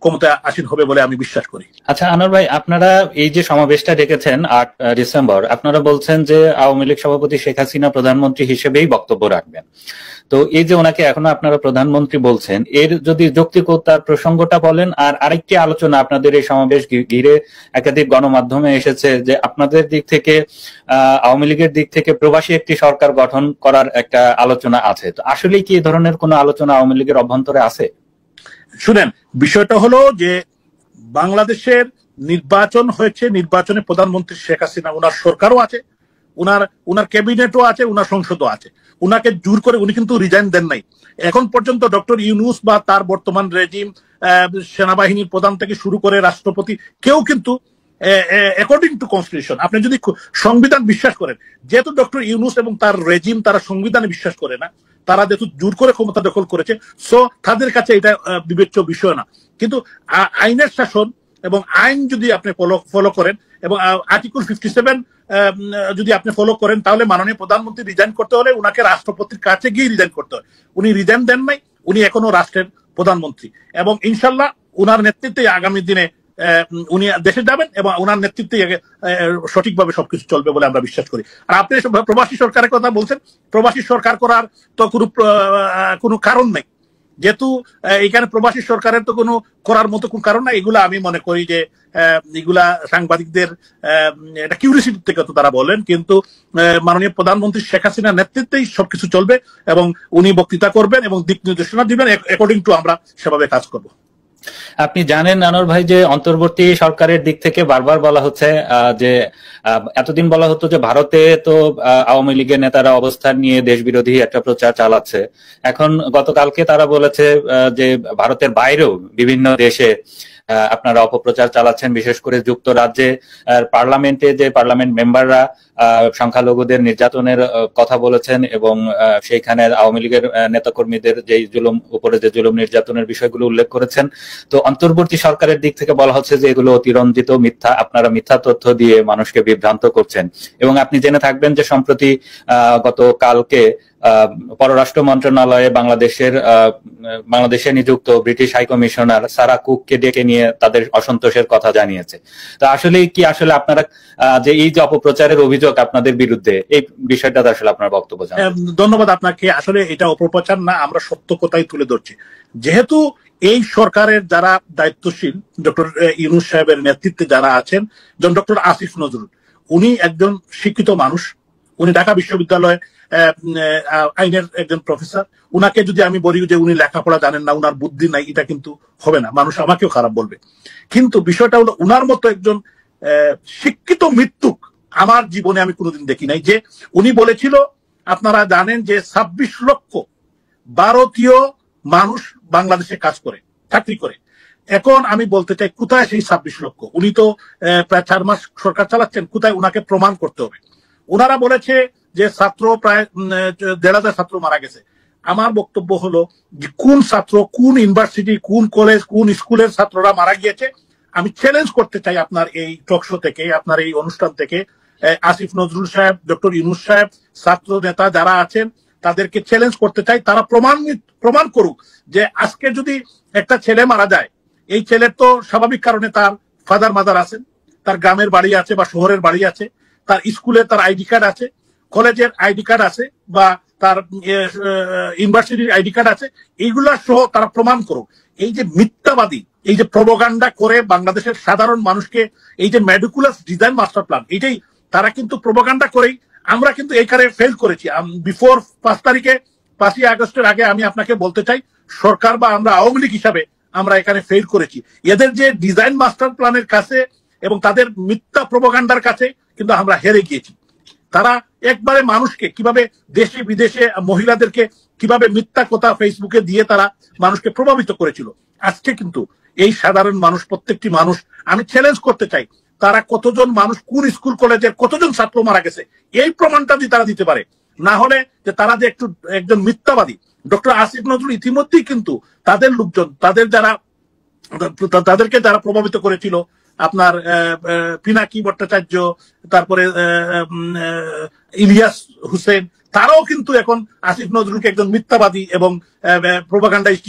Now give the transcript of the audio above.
ক্ষমতায় আসীন হবে বলে আমি বিশ্বাস করি। আচ্ছা আনোয়ার ভাই, আপনারা এই যে সমাবেশটা ডেকেছেন 8 ডিসেম্বর, আপনারা বলছেন যে আওয়ামী লীগ সভাপতি শেখ হাসিনা প্রধানমন্ত্রী হিসেবেই বক্তব্য রাখবেন। তো এই যে ওনাকে এখনো আপনারা প্রধানমন্ত্রী বলছেন, এর যদি যৌক্তিকতার প্রসঙ্গটা বলেন। আর আরেকটি আলোচনা আপনাদের এই সমাবেশ ঘিরে একাধিক গণমাধ্যমে এসেছে যে আপনাদের দিক থেকে আওয়ামী লীগের দিক থেকে প্রবাসী একটি সরকার গঠন করার একটা আলোচনা আছে। তো আসলে কি এই ধরনের কোনো আলোচনা আওয়ামী লীগের অভ্যন্তরে আছে? শুনেন, বিষয়টা হলো যে বাংলাদেশের নির্বাচন হয়েছে, নির্বাচনে প্রধানমন্ত্রী শেখ হাসিনা, ওনার সরকারও আছে, উনার ক্যাবিনেটও আছে, উনার সংসদও আছে। উনাকে জোর করে উনি কিন্তু রিজাইন দেন নাই। এখন পর্যন্ত ডক্টর ইউনূস বা তার বর্তমান রেজিম, সেনাবাহিনীর প্রধান থেকে শুরু করে রাষ্ট্রপতি, কেউ কিন্তু অ্যাকর্ডিং টু কনস্টিটিউশন, আপনি যদি সংবিধান বিশ্বাস করেন, যেহেতু ডক্টর ইউনূস এবং তার রেজিম তারা সংবিধানে বিশ্বাস করে না, তারা যেহেতু জোর করে ক্ষমতা দখল করেছে, সো তাদের কাছে এটা বিবেচ্য বিষয় না। কিন্তু আইনের শাসন এবং আইন যদি আপনি ফলো করেন এবং আর্টিকেল 57 যদি আপনি ফলো করেন, তাহলে মাননীয় প্রধানমন্ত্রী রিজাইন করতে হলে উনাকে রাষ্ট্রপতির কাছে গিয়ে রিজাইন করতে হয়। উনি রিজাইন দেন নাই, উনি এখনো রাষ্ট্রের প্রধানমন্ত্রী এবং ইনশাল্লাহ উনার নেতৃত্বে আগামী দিনে উনি দেশে যাবেন এবং ওনার নেতৃত্বে সঠিকভাবে সবকিছু চলবে বলে আমরা বিশ্বাস করি। আর আপনি প্রবাসী সরকারের কথা বলছেন, প্রবাসী সরকার করার তো কোনো কারণ নেই, যেহেতু এখানে প্রবাসী সরকারের তো কোনো করার মতো কোনো কারণ নাই। এগুলা আমি মনে করি যে এগুলা সাংবাদিকদের এটা কিউরিসিটি থেকে তো তারা বলেন, কিন্তু মাননীয় প্রধানমন্ত্রী শেখ হাসিনার নেতৃত্বেই সবকিছু চলবে এবং উনি বক্তৃতা করবেন এবং দিক নির্দেশনা দিবেন, অ্যাকর্ডিং টু আমরা সেভাবে কাজ করব। আপনি জানেন আনোয়ার ভাই যে অন্তর্বর্তী সরকারের দিক থেকে বারবার বলা হচ্ছে যে এতদিন বলা হতো যে ভারতে তো আওয়ামী লীগের নেতারা অবস্থান নিয়ে দেশ বিরোধী একটা প্রচার চালাচ্ছে। এখন গতকালকে তারা বলেছে যে ভারতের বাইরেও বিভিন্ন দেশে আপনারা অপপ্রচার চালাচ্ছেন, বিশেষ করে যুক্তরাজ্যে পার্লামেন্টে যে পার্লামেন্ট মেম্বাররা সংখ্যালঘুদের নির্যাতনের কথা বলেছেন এবং সেইখানে আওয়ামী লীগের নেতাকর্মীদের যে জুলুম নির্যাতনের বিষয়গুলো উল্লেখ করেছেন। তো অন্তর্বর্তী সরকারের দিক থেকে বলা হচ্ছে যে এগুলো অতিরঞ্জিত মিথ্যা, আপনারা মিথ্যা তথ্য দিয়ে মানুষকে বিভ্রান্ত করছেন। এবং আপনি জেনে থাকবেন যে সম্প্রতি গতকালকে পররাষ্ট্র মন্ত্রণালয়ে বাংলাদেশে নিযুক্ত ব্রিটিশ হাই কমিশনার সারা কুককে ডেকে নিয়ে তাদের অসন্তোষের কথা জানিয়েছে। তো আসলে আপনারা যে এই যে অপপ্রচারের অভিযোগ আপনাদের বিরুদ্ধে, এই বিষয়টাতে আসলে আপনার বক্তব্য জানান। ধন্যবাদ আপনাকে। আসলে এটা অপপ্রচার না, আমরা সত্য কথাই তুলে ধরছি। যেহেতু এই সরকারের যারা দায়িত্বশীল, ডক্টর ইউনূস সাহেবের নেতৃত্বে যারা আছেন, যেমন ডক্টর আসিফ নজরুল, উনি একজন শিক্ষিত মানুষ, উনি ঢাকা বিশ্ববিদ্যালয়ে আইনের একজন প্রফেসর। উনাকে যদি আমি বলি যে উনি লেখাপড়া জানেন না, উনার বুদ্ধি নাই, এটা কিন্তু হবে না, মানুষ আমাকেও খারাপ বলবে। কিন্তু বিষয়টা হলো উনার মতো একজন শিক্ষিত মৃত্যুক আমার জীবনে আমি কোনোদিন দেখি নাই। যে উনি বলেছিল, আপনারা জানেন যে 26 লক্ষ ভারতীয় মানুষ বাংলাদেশে কাজ করে, চাকরি করে। এখন আমি বলতে চাই, কোথায় সেই 26 লক্ষ? উনি তো প্রায় 4 মাস সরকার চালাচ্ছেন, কোথায়? উনাকে প্রমাণ করতে হবে। ওনারা বলেছে যে ছাত্র প্রায় 1,500 ছাত্র মারা গেছে। আমার বক্তব্য হলো যে কোন ছাত্র, কোন ইউনিভার্সিটি, কোন কলেজ, কোন স্কুলের ছাত্ররা মারা গিয়েছে, আমি চ্যালেঞ্জ করতে চাই আপনার এই টক শো থেকে, আপনার এই অনুষ্ঠান থেকে, আসিফ নজরুল সাহেব, ডক্টর ইউনূস সাহেব, ছাত্র নেতা যারা আছেন তাদেরকে চ্যালেঞ্জ করতে চাই, তারা প্রমাণ করুক যে আজকে যদি একটা ছেলে মারা যায়, এই ছেলের তো স্বাভাবিক কারণে তার ফাদার মাদার আছেন, তার গ্রামের বাড়ি আছে বা শহরের বাড়ি আছে, তার স্কুলে তার আইডি কার্ড আছে, কলেজের আইডি কার্ড আছে বা তার ইউনিভার্সিটির আইডি কার্ড আছে, এইগুলা সহ তারা প্রমাণ করুক। এই যে মিথ্যাবাদী, এই যে প্রোপাগান্ডা করে বাংলাদেশের সাধারণ মানুষকে, এই যে মেডিকুলাস ডিজাইন মাস্টার প্ল্যান, এটাই তারা কিন্তু প্রোপাগান্ডা করেই, আমরা কিন্তু এই কারে ফেল করেছি। বিফোর 5 তারিখে, 5ই আগস্টের আগে আমি আপনাকে বলতে চাই, সরকার বা আমরা আওয়ামী লীগ হিসাবে আমরা এখানে ফেল করেছি। এদের যে ডিজাইন মাস্টার প্ল্যানের কাছে এবং তাদের মিথ্যা প্রোপাগান্ডার কাছে কিন্তু আমরা হেরে গিয়েছি। তারা একবারে মানুষকে কিভাবে দেশে বিদেশে মহিলাদেরকে কিভাবে মিথ্যা কথা ফেসবুকে দিয়ে তারা মানুষকে প্রভাবিত করেছিল। আজকে কিন্তু এই সাধারণ মানুষ, প্রত্যেকটি মানুষ, আমি চ্যালেঞ্জ করতে চাই, তারা কতজন মানুষ, কোন স্কুল কলেজের কতজন ছাত্র মারা গেছে, এই প্রমাণটা যদি তারা দিতে পারে, না হলে যে তারা যে একজন মিথ্যাবাদী। ডক্টর আসিফ নজরুল ইতিমধ্যেই কিন্তু তাদের লোকজন, তাদেরকে যারা প্রভাবিত করেছিল, আপনার পিনাকি ভট্টাচার্য, তারপরে ইলিয়াস হুসেন, তারাও কিন্তু এখন আসিফ নজরুলকে একজন মিথ্যাবাদী এবং প্রোপাগান্ডাইস্ট